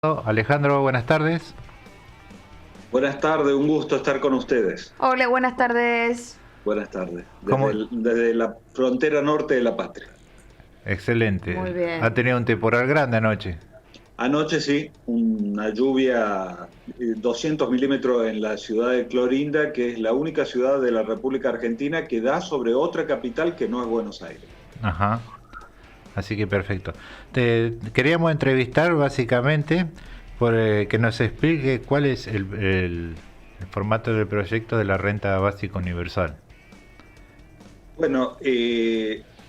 Alejandro, buenas tardes. Buenas tardes, un gusto estar con ustedes. Hola, buenas tardes. Buenas tardes, ¿Cómo? desde la frontera norte de la patria. Muy Excelente. Ha bien. tenido un temporal grande anoche. Anoche sí, una lluvia, 200 milímetros en la ciudad de Clorinda, que es la única ciudad de la República Argentina que da sobre otra capital que no es Buenos Aires. Ajá. Así que perfecto. Te queríamos entrevistar básicamente por que nos explique cuál es el formato del proyecto de la renta básica universal. Bueno,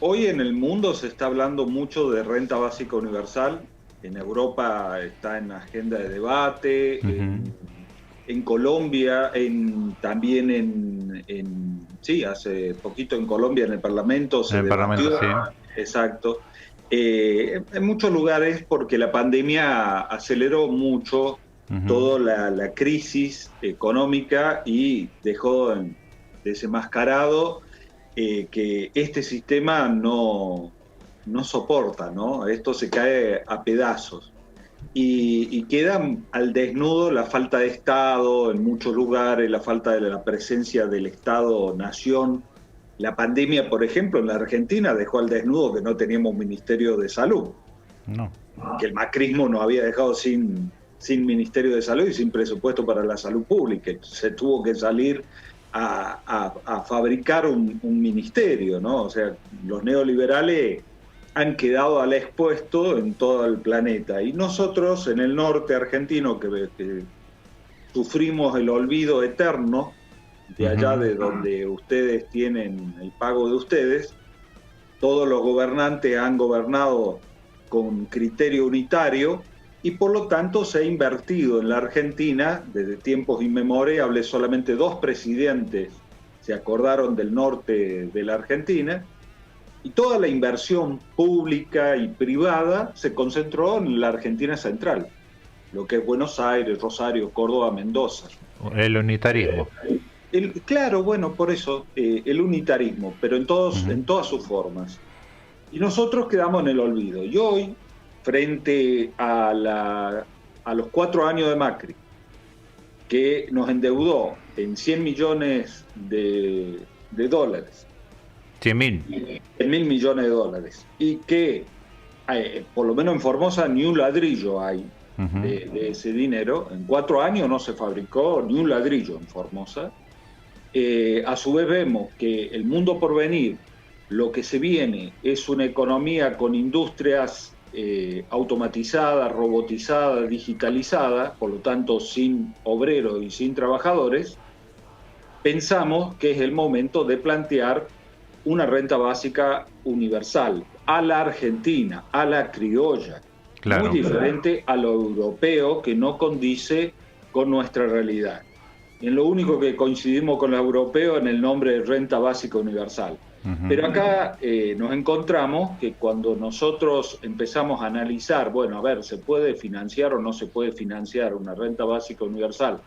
hoy en el mundo se está hablando mucho de renta básica universal. En Europa está en agenda de debate, Ujú. en Colombia, también sí, hace poquito en Colombia en el Parlamento En se el Parlamento, debatió, sí. exacto. En muchos lugares porque la pandemia aceleró mucho Ujú. toda la crisis económica y dejó desenmascarado que este sistema no soporta, ¿no? Esto se cae a pedazos y queda al desnudo la falta de Estado en muchos lugares, la falta de la presencia del Estado-nación. La pandemia, por ejemplo, en la Argentina dejó al desnudo que no teníamos Ministerio de Salud, No. que el macrismo nos había dejado sin Ministerio de Salud y sin presupuesto para la salud pública. Se tuvo que salir a fabricar un ministerio, ¿no? O sea, los neoliberales han quedado al expuesto en todo el planeta. Y nosotros en el norte argentino, que sufrimos el olvido eterno de allá Ujú. de donde ustedes tienen el pago de ustedes, todos los gobernantes han gobernado con criterio unitario y por lo tanto se ha invertido en la Argentina desde tiempos inmemorables. Solamente dos presidentes se acordaron del norte de la Argentina y toda la inversión pública y privada se concentró en la Argentina central, lo que es Buenos Aires, Rosario, Córdoba, Mendoza. El unitarismo. Claro, bueno, por eso el unitarismo, pero Ujú. en todas sus formas. Y nosotros quedamos en el olvido. Y hoy, frente a los 4 años de Macri, que nos endeudó en 100 millones de dólares, 100.000. en 1.000 millones de dólares, y que por lo menos en Formosa ni un ladrillo hay Ujú. de ese dinero. En 4 años no se fabricó ni un ladrillo en Formosa. A su vez vemos que el mundo por venir, lo que se viene es una economía con industrias automatizadas, robotizadas, digitalizadas, por lo tanto sin obreros y sin trabajadores. Pensamos que es el momento de plantear una renta básica universal a la argentina, a la criolla, muy Claro. diferente a lo europeo, que no condice con nuestra realidad. En lo único que coincidimos con los europeos en el nombre de renta básica universal. Ujú. Pero acá nos encontramos que cuando nosotros empezamos a analizar, bueno, a ver, ¿se puede financiar o no se puede financiar una renta básica universal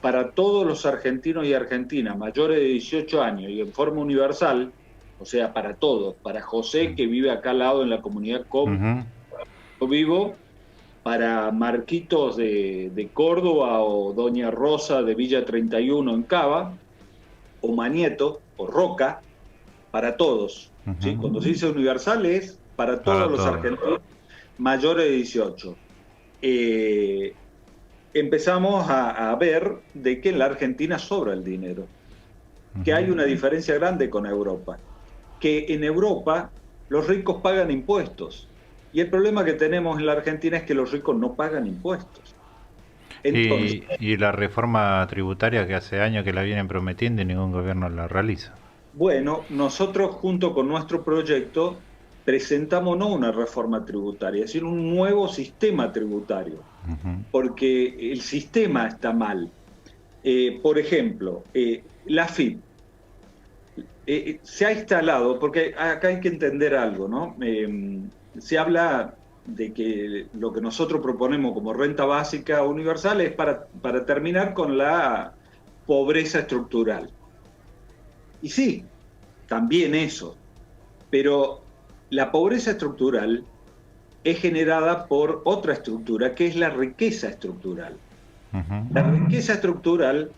para todos los argentinos y argentinas mayores de 18 años y en forma universal? O sea, para todos, para José que vive acá al lado en la comunidad como Ujú. yo vivo, para Marquitos de Córdoba o Doña Rosa de Villa 31 en Cava, o Manieto o Roca, para todos. ¿Sí? Ujú. Cuando se dice universal es para todos Para los todos. argentinos mayores de 18. Eh, Empezamos a ver de que en la Argentina sobra el dinero, que hay Ujú. una diferencia grande con Europa, que en Europa los ricos pagan impuestos. Y el problema que tenemos en la Argentina es que los ricos no pagan impuestos. Entonces, Y la reforma tributaria que hace años que la vienen prometiendo y ningún gobierno la realiza. bueno, nosotros junto con nuestro proyecto presentamos no una reforma tributaria, sino un nuevo sistema tributario, Ujú. porque el sistema está mal. Por ejemplo, la FIP se ha instalado, porque acá hay que entender algo, ¿no? Se habla de que lo que nosotros proponemos como renta básica universal es para terminar con la pobreza estructural. Y sí, también eso, pero la pobreza estructural es generada por otra estructura, que es la riqueza estructural. La riqueza estructural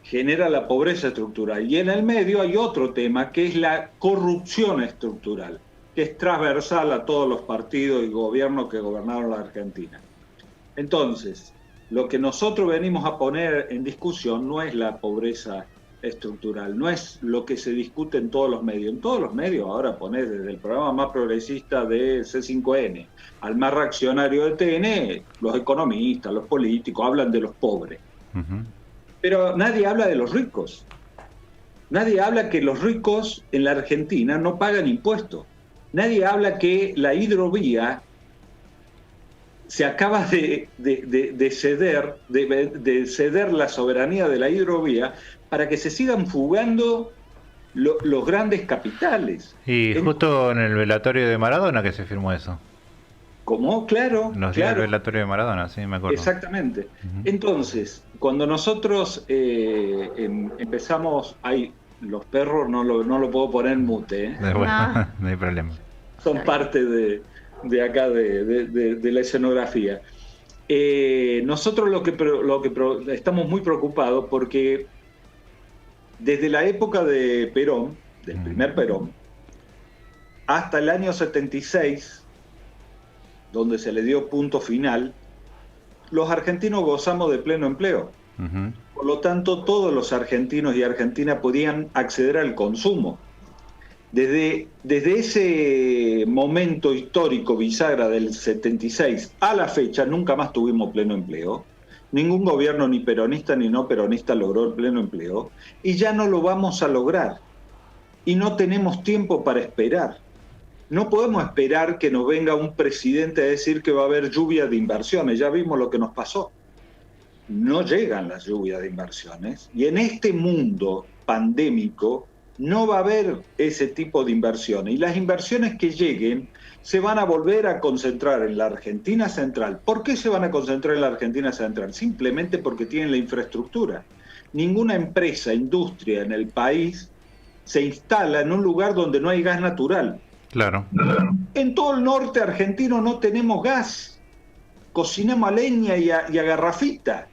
genera la pobreza estructural. Y en el medio hay otro tema, que es la corrupción estructural, que es transversal a todos los partidos y gobiernos que gobernaron la Argentina. Entonces, lo que nosotros venimos a poner en discusión no es la pobreza estructural, no es lo que se discute en todos los medios. En todos los medios, ahora ponés desde el programa más progresista de C5N al más reaccionario de TN, los economistas, los políticos hablan de los pobres. Pero nadie habla de los ricos. Nadie habla que los ricos en la Argentina no pagan impuestos. Nadie habla que la hidrovía se acaba de ceder la soberanía de la hidrovía para que se sigan fugando los grandes capitales. Y justo en el velatorio de Maradona que se firmó eso. ¿Cómo? Claro. Los días del velatorio de Maradona, sí, me acuerdo. Exactamente. Entonces, cuando nosotros empezamos, los perros no lo puedo poner en mute, ¿eh? Bueno, no hay problema. Son parte de acá, de la escenografía. Nosotros lo que estamos muy preocupados porque desde la época de Perón, del primer Perón, hasta el año 76, donde se le dio punto final, los argentinos gozamos de pleno empleo. Por lo tanto, todos los argentinos y argentinas podían acceder al consumo. Desde ese momento histórico bisagra del 76 a la fecha, nunca más tuvimos pleno empleo. Ningún gobierno, ni peronista ni no peronista, logró el pleno empleo. Y ya no lo vamos a lograr. Y no tenemos tiempo para esperar. No podemos esperar que nos venga un presidente a decir que va a haber lluvia de inversiones. Ya vimos lo que nos pasó. No llegan las lluvias de inversiones. Y en este mundo pandémico no va a haber ese tipo de inversiones. Y las inversiones que lleguen se van a volver a concentrar en la Argentina Central. ¿Por qué se van a concentrar en la Argentina Central? Simplemente porque tienen la infraestructura. Ninguna empresa, industria en el país se instala en un lugar donde no hay gas natural. Claro. En todo el norte argentino no tenemos gas. Cocinamos a leña y a garrafita.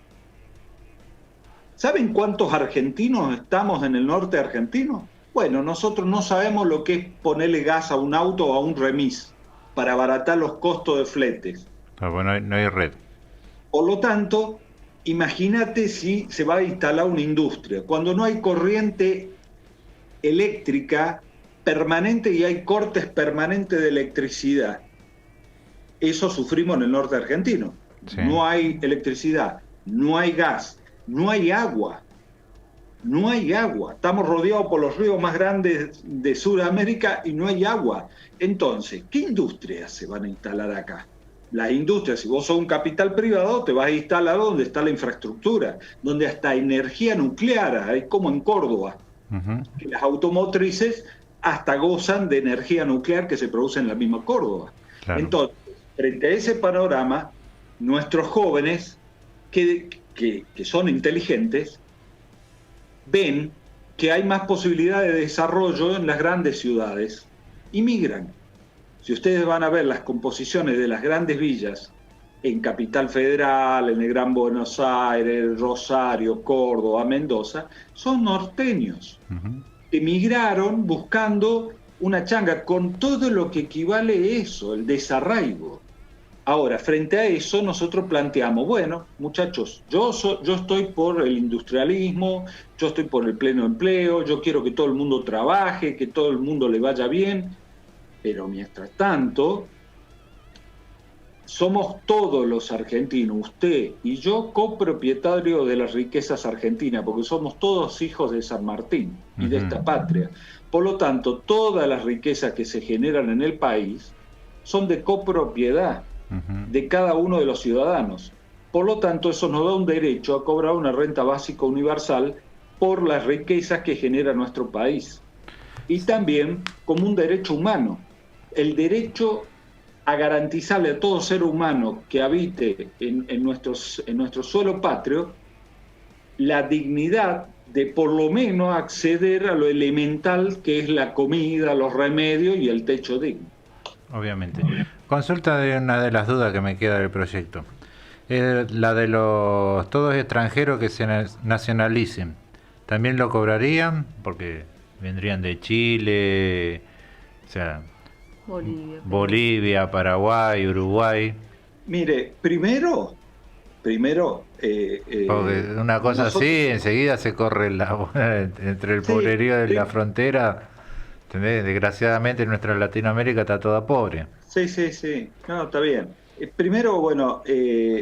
¿Saben cuántos argentinos estamos en el norte argentino? Bueno, nosotros no sabemos lo que es ponerle gas a un auto o a un remis para abaratar los costos de fletes. Bueno, no hay red. Por lo tanto, imagínate si se va a instalar una industria. Cuando no hay corriente eléctrica permanente y hay cortes permanentes de electricidad. Eso sufrimos en el norte argentino. Sí. No hay electricidad, no hay gas, no hay agua. No hay agua. Estamos rodeados por los ríos más grandes de Sudamérica y no hay agua. Entonces, ¿qué industrias se van a instalar acá? Las industrias, si vos sos un capital privado, te vas a instalar donde está la infraestructura, donde hasta energía nuclear hay, como en Córdoba. Que las automotrices hasta gozan de energía nuclear que se produce en la misma Córdoba. Claro. Entonces, frente a ese panorama, nuestros jóvenes, que son inteligentes, ven que hay más posibilidades de desarrollo en las grandes ciudades y migran. Si ustedes van a ver las composiciones de las grandes villas en Capital Federal, en el Gran Buenos Aires, Rosario, Córdoba, Mendoza, son norteños. Emigraron buscando una changa con todo lo que equivale eso, el desarraigo. Ahora, frente a eso, nosotros planteamos, bueno, muchachos, yo estoy por el industrialismo, yo estoy por el pleno empleo, yo quiero que todo el mundo trabaje, que todo el mundo le vaya bien, pero mientras tanto, somos todos los argentinos, usted y yo, copropietarios de las riquezas argentinas, porque somos todos hijos de San Martín y de esta patria. Por lo tanto, todas las riquezas que se generan en el país son de copropiedad de cada uno de los ciudadanos. Por lo tanto, eso nos da un derecho a cobrar una renta básica universal por las riquezas que genera nuestro país. Y también como un derecho humano, el derecho a garantizarle a todo ser humano que habite en nuestro suelo patrio la dignidad de por lo menos acceder a lo elemental que es la comida, los remedios y el techo digno. Obviamente. Consulta de una de las dudas que me queda del proyecto. La de los todos extranjeros que se nacionalicen. ¿También lo cobrarían? Porque vendrían de Chile, o sea, Bolivia, Paraguay, Uruguay. Mire, primero, Porque una cosa nosotros, así, enseguida se corre la bola entre el sí, pobrerío de la sí, frontera. ¿Entendés? Desgraciadamente nuestra Latinoamérica está toda pobre. sí, no, está bien. Primero, bueno,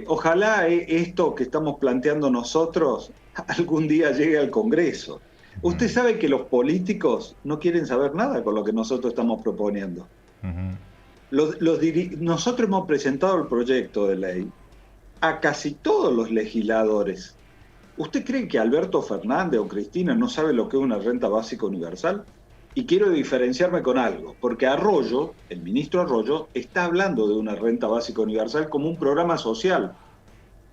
ojalá esto que estamos planteando nosotros algún día llegue al Congreso. Usted Ujú, sabe que los políticos no quieren saber nada con lo que nosotros estamos proponiendo. ujú, Nosotros hemos presentado el proyecto de ley a casi todos los legisladores. ¿Usted cree que Alberto Fernández o Cristina no sabe lo que es una renta básica universal? Y quiero diferenciarme con algo, porque Arroyo, el ministro Arroyo, está hablando de una renta básica universal como un programa social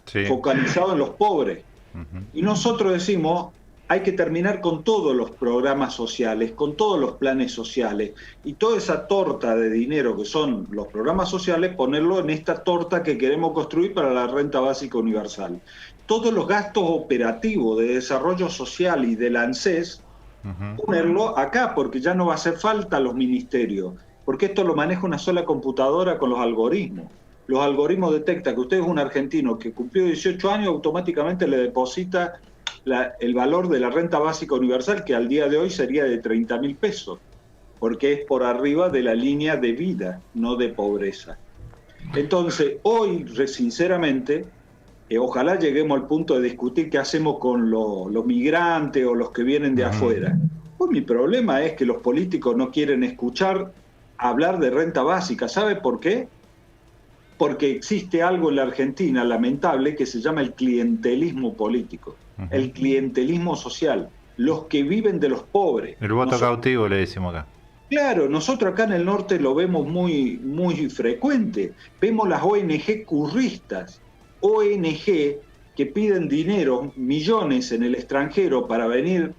sí. focalizado en los pobres. Ujú, Y nosotros decimos, hay que terminar con todos los programas sociales, con todos los planes sociales, y toda esa torta de dinero que son los programas sociales, ponerlo en esta torta que queremos construir para la renta básica universal. Todos los gastos operativos de desarrollo social y del ANSES, ujú. ponerlo acá, porque ya no va a hacer falta los ministerios, porque esto lo maneja una sola computadora con los algoritmos. Los algoritmos detectan que usted es un argentino que cumplió 18 años, automáticamente le deposita el valor de la renta básica universal, que al día de hoy sería de 30.000 pesos, porque es por arriba de la línea de vida, no de pobreza. Entonces, hoy, sinceramente, ojalá lleguemos al punto de discutir qué hacemos con los migrantes o los que vienen de Ujú. afuera. Pues mi problema es que los políticos no quieren escuchar hablar de renta básica. ¿Sabe por qué? Porque existe algo en la Argentina lamentable que se llama el clientelismo político, Ujú. el clientelismo social, los que viven de los pobres. El voto cautivo le decimos acá. Claro, nosotros acá en el norte lo vemos muy frecuente. Vemos las ONG curristas, ONG que piden dinero, millones en el extranjero para venir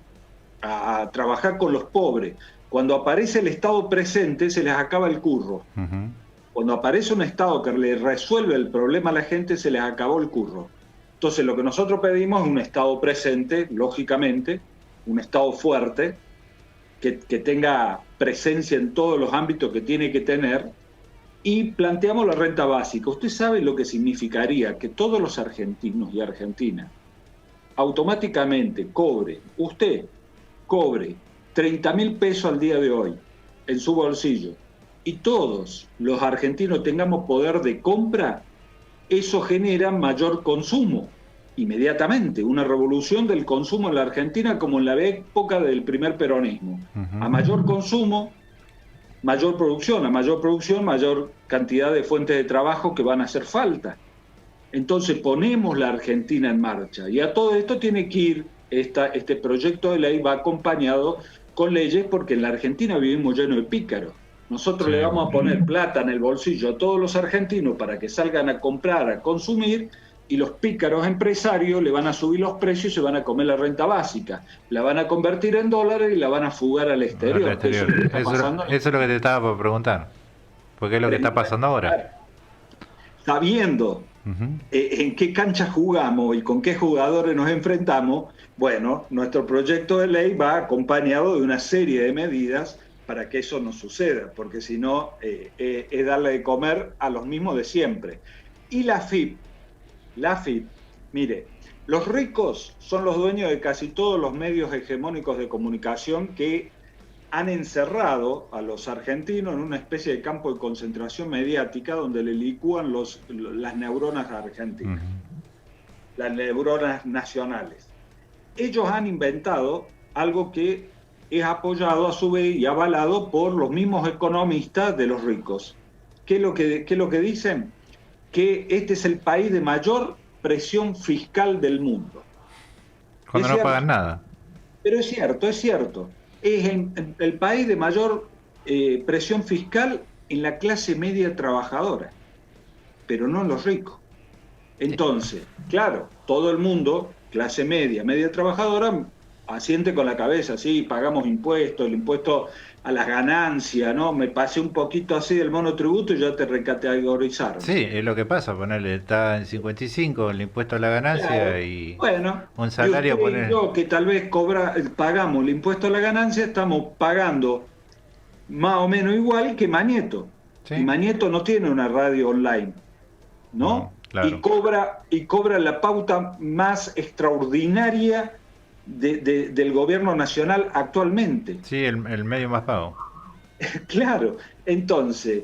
a trabajar con los pobres. Cuando aparece el Estado presente se les acaba el curro. Ujú. Cuando aparece un Estado que le resuelve el problema a la gente se les acabó el curro. Entonces lo que nosotros pedimos es un Estado presente, lógicamente, un Estado fuerte, que tenga presencia en todos los ámbitos que tiene que tener, y planteamos la renta básica. Usted sabe lo que significaría que todos los argentinos y argentinas automáticamente usted cobre 30.000 pesos al día de hoy en su bolsillo, y todos los argentinos tengamos poder de compra. Eso genera mayor consumo inmediatamente, una revolución del consumo en la Argentina como en la época del primer peronismo. A Ujú. mayor consumo, mayor producción, a mayor producción, mayor cantidad de fuentes de trabajo que van a hacer falta. Entonces ponemos la Argentina en marcha, y a todo esto tiene que ir, este proyecto de ley va acompañado con leyes, porque en la Argentina vivimos llenos de pícaros. Nosotros Sí. le vamos a poner plata en el bolsillo a todos los argentinos para que salgan a comprar, a consumir, y los pícaros empresarios le van a subir los precios y se van a comer la renta básica. La van a convertir en dólares y la van a fugar al Al exterior. Eso exterior. es lo que está pasando. Eso es lo que te estaba por preguntar. Porque es lo que está pasando ahora. Sabiendo Ujú. en qué cancha jugamos y con qué jugadores nos enfrentamos, bueno, nuestro proyecto de ley va acompañado de una serie de medidas para que eso no suceda, porque si no, es darle de comer a los mismos de siempre. Y la FIP, mire, los ricos son los dueños de casi todos los medios hegemónicos de comunicación, que han encerrado a los argentinos en una especie de campo de concentración mediática donde le licúan las neuronas argentinas, Ujú. las neuronas nacionales. Ellos han inventado algo que es apoyado a su vez y avalado por los mismos economistas de los ricos. ¿Qué es lo que dicen? Que este es el país de mayor presión fiscal del mundo. Cuando Es no cierto, pagan nada. pero es cierto, es cierto. Es el país de mayor presión fiscal en la clase media trabajadora, pero no en los ricos. Entonces, claro, todo el mundo, clase media, media trabajadora, asiente con la cabeza, sí, pagamos impuestos, el impuesto a las ganancias, ¿no? Me pasé un poquito así del monotributo y ya te recategorizaron. Sí, es lo que pasa, ponerle, está en 55 el impuesto a la ganancia Claro. y Bueno, un y usted salario y poner... yo que tal vez pagamos el impuesto a la ganancia, estamos pagando más o menos igual que Mañeto. Y Sí, Mañeto no tiene una radio online, no, ¿no? claro. Y cobra la pauta más extraordinaria del gobierno nacional actualmente. Sí, el medio más pago. Claro, entonces,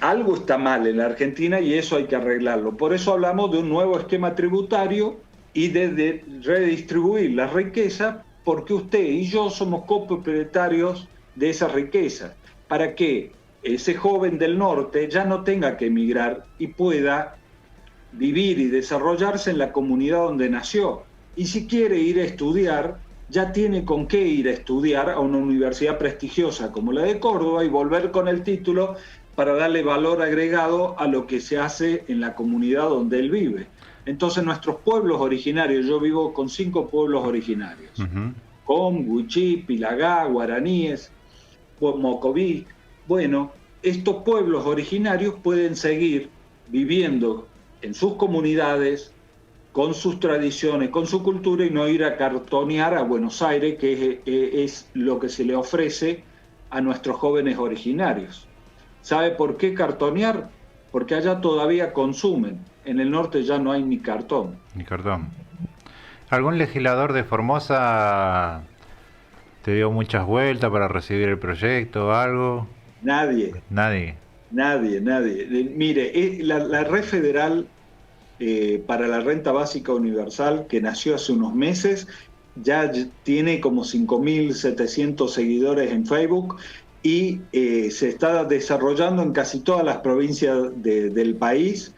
algo está mal en la Argentina y eso hay que arreglarlo. Por eso hablamos de un nuevo esquema tributario y de redistribuir la riqueza, porque usted y yo somos copropietarios de esa riqueza, para que ese joven del norte ya no tenga que emigrar y pueda vivir y desarrollarse en la comunidad donde nació. Y si quiere ir a estudiar, ya tiene con qué ir a estudiar a una universidad prestigiosa como la de Córdoba y volver con el título para darle valor agregado a lo que se hace en la comunidad donde él vive. Entonces nuestros pueblos originarios, yo vivo con 5 pueblos originarios, Ujú. Com, Huichí, Pilagá, guaraníes, Mocoví. Bueno, estos pueblos originarios pueden seguir viviendo en sus comunidades, con sus tradiciones, con su cultura y no ir a cartonear a Buenos Aires, que es lo que se le ofrece a nuestros jóvenes originarios. ¿Sabe por qué cartonear? Porque allá todavía consumen. En el norte ya no hay ni cartón. Mi cartón. ¿Algún legislador de Formosa te dio muchas vueltas para recibir el proyecto o algo? Nadie, Nadie. nadie. Mire, la red federal para la renta básica universal, que nació hace unos meses, ya tiene como 5.700 seguidores en Facebook y se está desarrollando en casi todas las provincias del país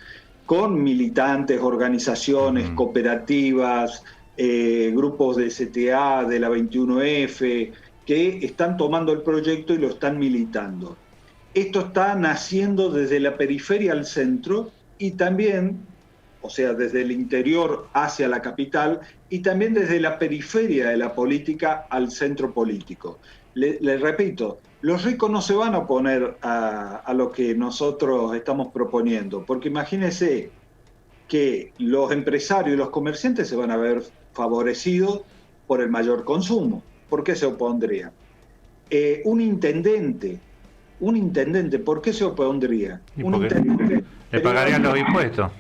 con militantes, organizaciones, cooperativas, grupos de CTA, de la 21F, que están tomando el proyecto y lo están militando. Esto está naciendo desde la periferia al centro y también, o sea, desde el interior hacia la capital y también desde la periferia de la política al centro político. Le repito, los ricos no se van a oponer a lo que nosotros estamos proponiendo, porque imagínense que los empresarios y los comerciantes se van a ver favorecidos por el mayor consumo. ¿Por qué se opondrían? Un intendente, ¿por qué se opondría? ¿Y Un por qué? intendente Le pagarían los impuestos.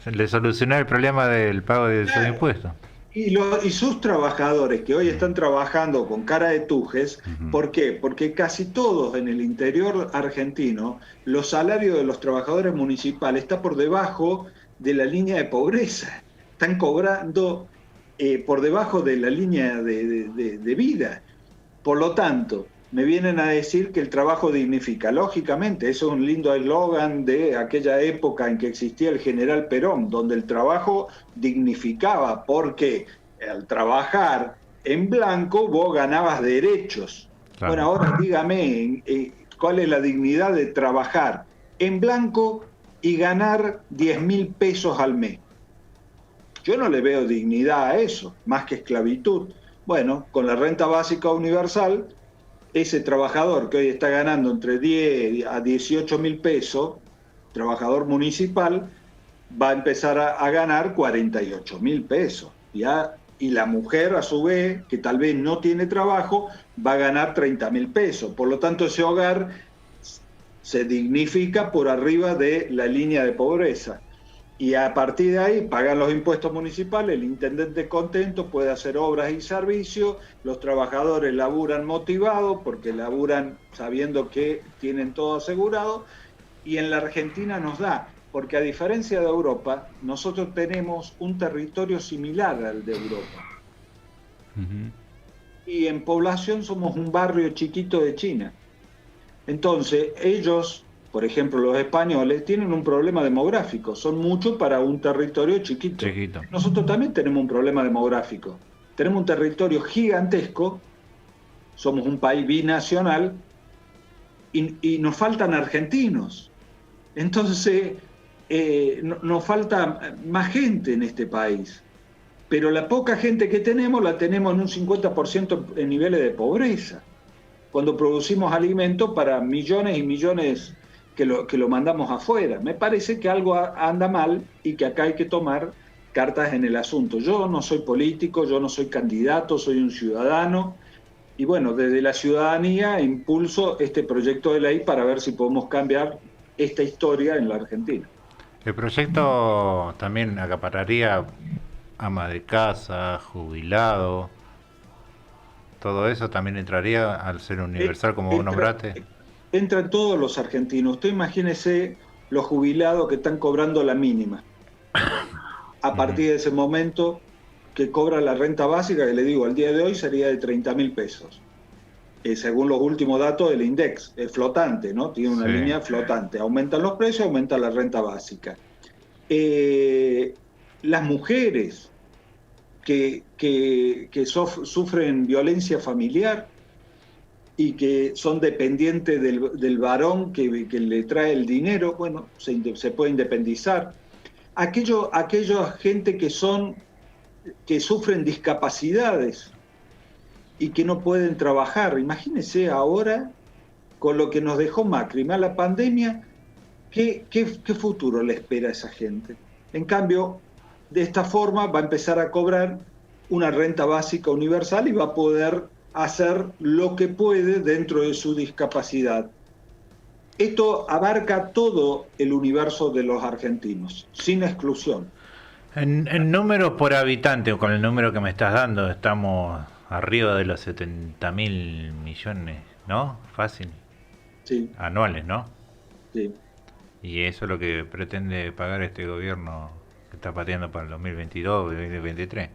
Le solucionó el problema del pago de sus impuestos. Y sus trabajadores que hoy están trabajando con cara de tujes, ¿por qué? Porque casi todos en el interior argentino, los salarios de los trabajadores municipales están por debajo de la línea de pobreza. Están cobrando por debajo de la línea de vida. Por lo tanto, me vienen a decir que el trabajo dignifica. Lógicamente, eso es un lindo eslogan de aquella época en que existía el general Perón, donde el trabajo dignificaba, porque al trabajar en blanco vos ganabas derechos. Claro. Bueno, ahora dígame, ¿cuál es la dignidad de trabajar en blanco y ganar 10.000 pesos al mes? Yo no le veo dignidad a eso, más que esclavitud. Bueno, con la renta básica universal, ese trabajador que hoy está ganando entre 10 a 18.000 pesos, trabajador municipal, va a empezar a ganar 48.000 pesos. ¿Ya? Y la mujer, a su vez, que tal vez no tiene trabajo, va a ganar 30.000 pesos. Por lo tanto, ese hogar se dignifica por arriba de la línea de pobreza. Y a partir de ahí pagan los impuestos municipales, el intendente contento, puede hacer obras y servicios, los trabajadores laburan motivados porque laburan sabiendo que tienen todo asegurado, y en la Argentina nos da, porque a diferencia de Europa, nosotros tenemos un territorio similar al de Europa. Y en población somos un barrio chiquito de China. Entonces, ellos, por ejemplo, los españoles, tienen un problema demográfico. Son muchos para un territorio chiquito. Nosotros también tenemos un problema demográfico. Tenemos un territorio gigantesco, somos un país binacional y nos faltan argentinos. Entonces, nos falta más gente en este país. Pero la poca gente que tenemos la tenemos en un 50% en niveles de pobreza. cuando producimos alimentos para millones y millones que lo mandamos afuera. Me parece que algo anda mal y que acá hay que tomar cartas en el asunto. Yo no soy político, yo no soy candidato, soy un ciudadano. Y bueno, desde la ciudadanía impulso este proyecto de ley para ver si podemos cambiar esta historia en la Argentina. El proyecto también acapararía ama de casa, jubilado, todo eso también entraría al ser universal, como vos nombraste. Entran todos los argentinos. Usted imagínese los jubilados que están cobrando la mínima. A partir de ese momento que cobra la renta básica, que le digo, al día de hoy sería de 30.000 pesos. Según los últimos datos del INDEX, es flotante, ¿no? Tiene una línea flotante. Aumentan los precios, aumenta la renta básica. Las mujeres que sufren violencia familiar y que son dependientes del varón que le trae el dinero, bueno, se puede independizar. Aquella gente que sufren discapacidades y que no pueden trabajar. Imagínense ahora, con lo que nos dejó Macri, más la pandemia, ¿qué futuro le espera a esa gente? En cambio, de esta forma va a empezar a cobrar una renta básica universal y va a poder hacer lo que puede dentro de su discapacidad. Esto abarca todo el universo de los argentinos, sin exclusión. En números por habitante, o con el número que me estás dando, estamos arriba de los 70.000 millones, ¿no? Fácil. Sí. Anuales, ¿no? Sí. Y eso es lo que pretende pagar este gobierno que está pateando para el 2022 y 2023.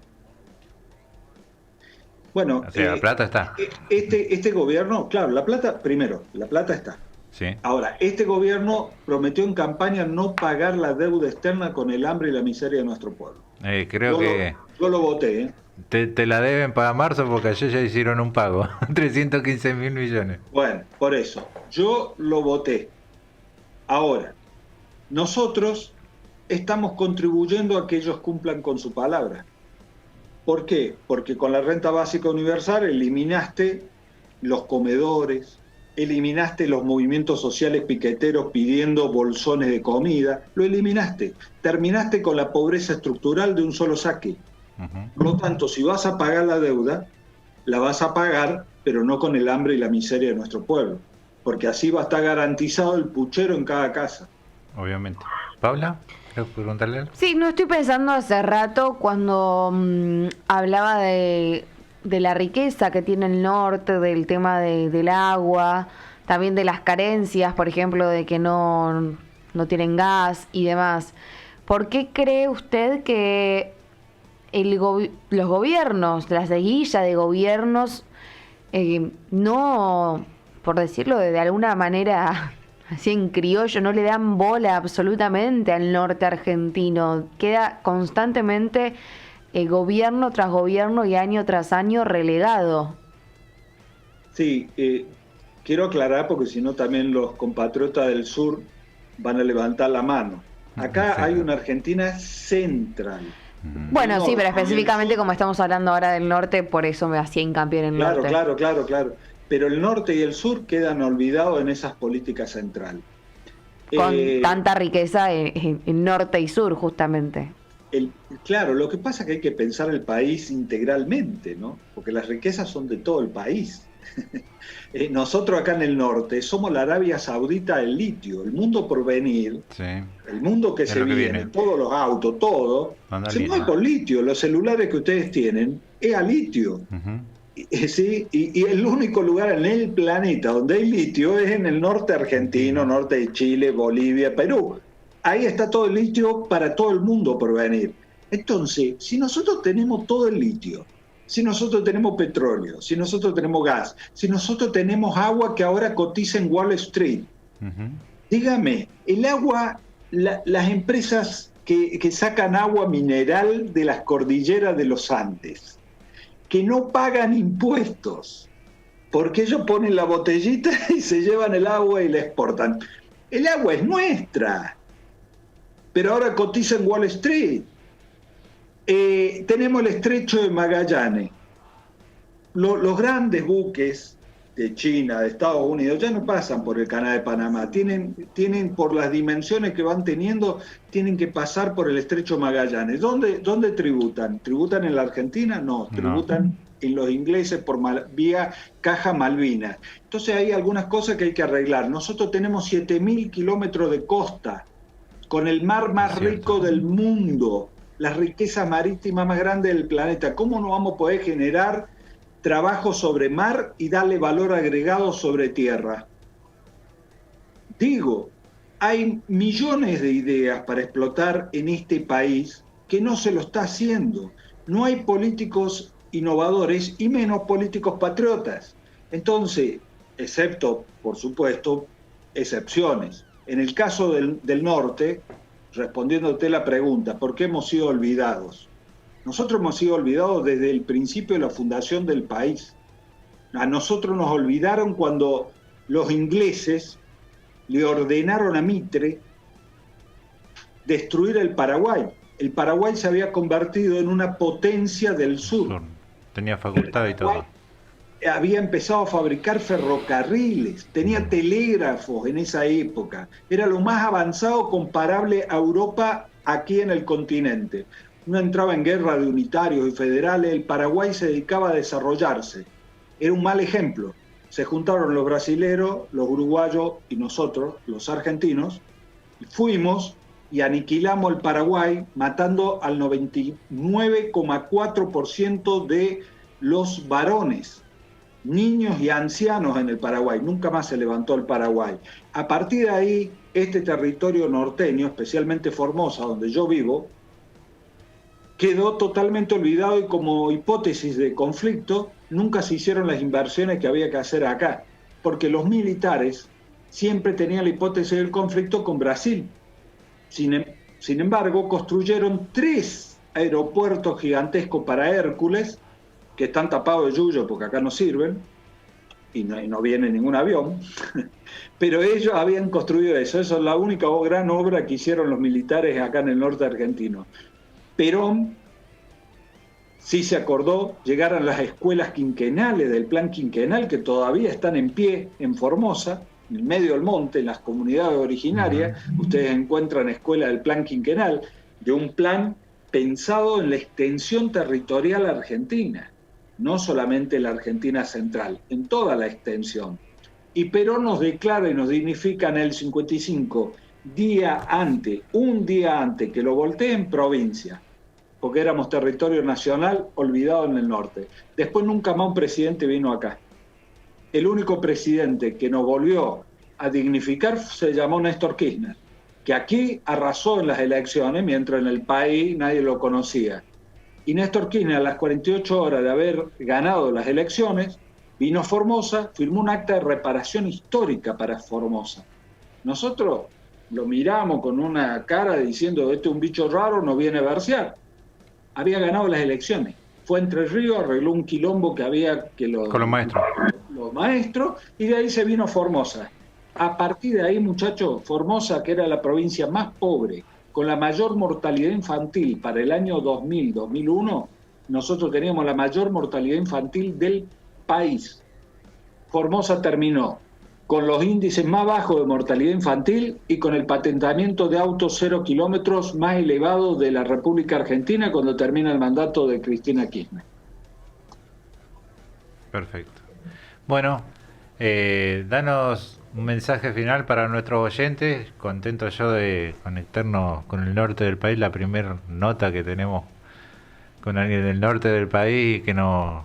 Bueno, o sea, la plata está. Este gobierno, claro, la plata está. Sí. Ahora, este gobierno prometió en campaña no pagar la deuda externa con el hambre y la miseria de nuestro pueblo. Yo lo voté, ¿eh? Te la deben para marzo porque ayer ya hicieron un pago, 315.000 millones. Bueno, por eso, yo lo voté. Ahora, nosotros estamos contribuyendo a que ellos cumplan con su palabra. ¿Por qué? Porque con la renta básica universal eliminaste los comedores, eliminaste los movimientos sociales piqueteros pidiendo bolsones de comida, lo eliminaste. Terminaste con la pobreza estructural de un solo saque. Por lo tanto, si vas a pagar la deuda, la vas a pagar, pero no con el hambre y la miseria de nuestro pueblo, porque así va a estar garantizado el puchero en cada casa. Obviamente. ¿Paula? ¿Quieres preguntarle algo? Sí, no estoy pensando hace rato cuando hablaba de la riqueza que tiene el norte, del tema del agua, también de las carencias, por ejemplo, de que no tienen gas y demás. ¿Por qué cree usted que los gobiernos, la seguilla de gobiernos, no, por decirlo de alguna manera así en criollo, no le dan bola absolutamente al norte argentino? Queda constantemente gobierno tras gobierno y año tras año relegado. Sí, quiero aclarar porque si no también los compatriotas del sur van a levantar la mano. Acá hay una Argentina central. Bueno, sí, pero específicamente como estamos hablando ahora del norte, por eso me hacía hincapié en el norte. Claro. Pero el norte y el sur quedan olvidados en esas políticas centrales. Con tanta riqueza en norte y sur, justamente. Claro, lo que pasa es que hay que pensar el país integralmente, ¿no? Porque las riquezas son de todo el país. Nosotros acá en el norte somos la Arabia Saudita del litio, el mundo por venir, sí, el mundo que se viene, todos los autos, todo, se mueve con litio. Los celulares que ustedes tienen es a litio. ¿Sí? Y el único lugar en el planeta donde hay litio es en el norte argentino, norte de Chile, Bolivia, Perú. Ahí está todo el litio para todo el mundo por venir. Entonces, si nosotros tenemos todo el litio, si nosotros tenemos petróleo, si nosotros tenemos gas, si nosotros tenemos agua que ahora cotiza en Wall Street, dígame, el agua, las empresas que sacan agua mineral de las cordilleras de los Andes, que no pagan impuestos, porque ellos ponen la botellita y se llevan el agua y la exportan. El agua es nuestra, pero ahora cotiza en Wall Street. Tenemos el estrecho de Magallanes. Los grandes buques de China, de Estados Unidos, ya no pasan por el canal de Panamá. Tienen por las dimensiones que van teniendo, tienen que pasar por el estrecho Magallanes. ¿Dónde tributan? ¿Tributan en la Argentina? No, tributan en los ingleses por vía Caja Malvinas. Entonces hay algunas cosas que hay que arreglar. Nosotros tenemos 7.000 kilómetros de costa, con el mar más rico del mundo, la riqueza marítima más grande del planeta. ¿Cómo no vamos a poder generar trabajo sobre mar y darle valor agregado sobre tierra? Digo, hay millones de ideas para explotar en este país que no se lo está haciendo. No hay políticos innovadores y menos políticos patriotas. Entonces, excepto, por supuesto, excepciones. En el caso del norte, respondiéndote la pregunta, ¿por qué hemos sido olvidados? Nosotros hemos sido olvidados desde el principio de la fundación del país. A nosotros nos olvidaron cuando los ingleses le ordenaron a Mitre destruir el Paraguay. El Paraguay se había convertido en una potencia del sur. Tenía facultad y todo. Había empezado a fabricar ferrocarriles, tenía telégrafos en esa época. Era lo más avanzado comparable a Europa aquí en el continente. No entraba en guerra de unitarios y federales, el Paraguay se dedicaba a desarrollarse. Era un mal ejemplo. Se juntaron los brasileros, los uruguayos y nosotros, los argentinos, y fuimos y aniquilamos el Paraguay, matando al 99,4% de los varones, niños y ancianos en el Paraguay. Nunca más se levantó el Paraguay. A partir de ahí, este territorio norteño, especialmente Formosa, donde yo vivo, quedó totalmente olvidado y como hipótesis de conflicto nunca se hicieron las inversiones que había que hacer acá, porque los militares siempre tenían la hipótesis del conflicto con Brasil. Sin embargo, construyeron 3 aeropuertos gigantescos para Hércules, que están tapados de yuyo porque acá no sirven, y no viene ningún avión, pero ellos habían construido eso. Esa es la única gran obra que hicieron los militares acá en el norte argentino. Perón sí se acordó llegar a las escuelas quinquenales del plan quinquenal, que todavía están en pie en Formosa, en el medio del monte, en las comunidades originarias. Ustedes encuentran escuelas del plan quinquenal, de un plan pensado en la extensión territorial argentina, no solamente la Argentina central, en toda la extensión. Y Perón nos declara y nos dignifica en el 55, un día antes que lo volteen, provincia, porque éramos territorio nacional olvidado en el norte. Después nunca más un presidente vino acá. El único presidente que nos volvió a dignificar se llamó Néstor Kirchner, que aquí arrasó en las elecciones, mientras en el país nadie lo conocía. Y Néstor Kirchner, a las 48 horas de haber ganado las elecciones, vino a Formosa, firmó un acta de reparación histórica para Formosa. Nosotros lo miramos con una cara diciendo, este es un bicho raro, no viene a versear. Había ganado las elecciones. Fue a Entre Ríos, arregló un quilombo que había con los maestros, y de ahí se vino a Formosa. A partir de ahí, muchachos, Formosa, que era la provincia más pobre, con la mayor mortalidad infantil para el año 2000-2001, nosotros teníamos la mayor mortalidad infantil del país. Formosa terminó con los índices más bajos de mortalidad infantil y con el patentamiento de autos 0 kilómetros más elevado de la República Argentina cuando termina el mandato de Cristina Kirchner. Perfecto. Bueno, danos un mensaje final para nuestros oyentes. Contento yo de conectarnos con el norte del país, la primera nota que tenemos con alguien del norte del país y que nos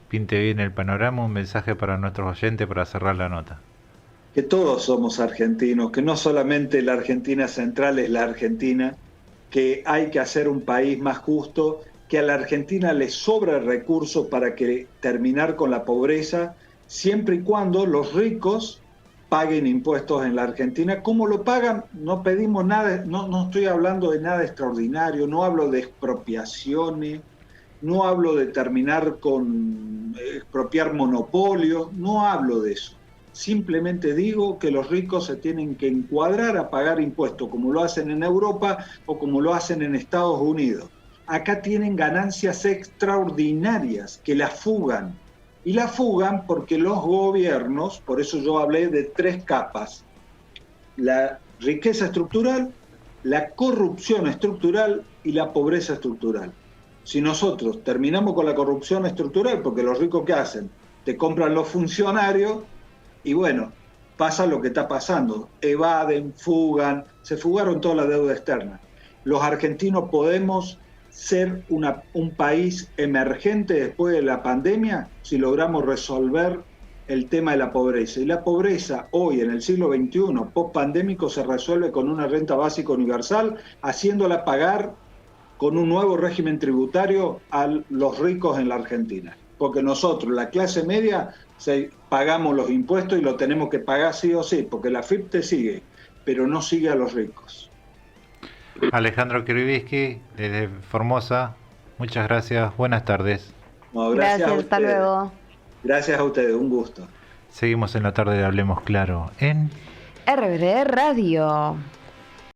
pinte bien el panorama. Un mensaje para nuestros oyentes para cerrar la nota. Que todos somos argentinos, que no solamente la Argentina central es la Argentina, que hay que hacer un país más justo, que a la Argentina le sobra recursos para terminar con la pobreza, siempre y cuando los ricos paguen impuestos en la Argentina. ¿Cómo lo pagan? No pedimos nada, no estoy hablando de nada extraordinario, no hablo de expropiaciones, no hablo de terminar con expropiar monopolios, no hablo de eso. Simplemente digo que los ricos se tienen que encuadrar a pagar impuestos como lo hacen en Europa o como lo hacen en Estados Unidos. Acá tienen ganancias extraordinarias que las fugan. Y la fugan porque los gobiernos, por eso yo hablé de 3 capas, la riqueza estructural, la corrupción estructural y la pobreza estructural. Si nosotros terminamos con la corrupción estructural, porque los ricos ¿qué hacen? Te compran los funcionarios y bueno, pasa lo que está pasando, evaden, fugan, se fugaron toda la deuda externa. Los argentinos podemos ser un país emergente después de la pandemia si logramos resolver el tema de la pobreza. Y la pobreza hoy, en el siglo XXI, post-pandémico, se resuelve con una renta básica universal, haciéndola pagar con un nuevo régimen tributario a los ricos en la Argentina. Porque nosotros, la clase media, pagamos los impuestos y lo tenemos que pagar sí o sí, porque la FIP te sigue, pero no sigue a los ricos. Alejandro Krivitsky, desde Formosa, muchas gracias, buenas tardes. No, Gracias, hasta luego. Gracias a ustedes, un gusto. Seguimos en la tarde de Hablemos Claro en RBD Radio.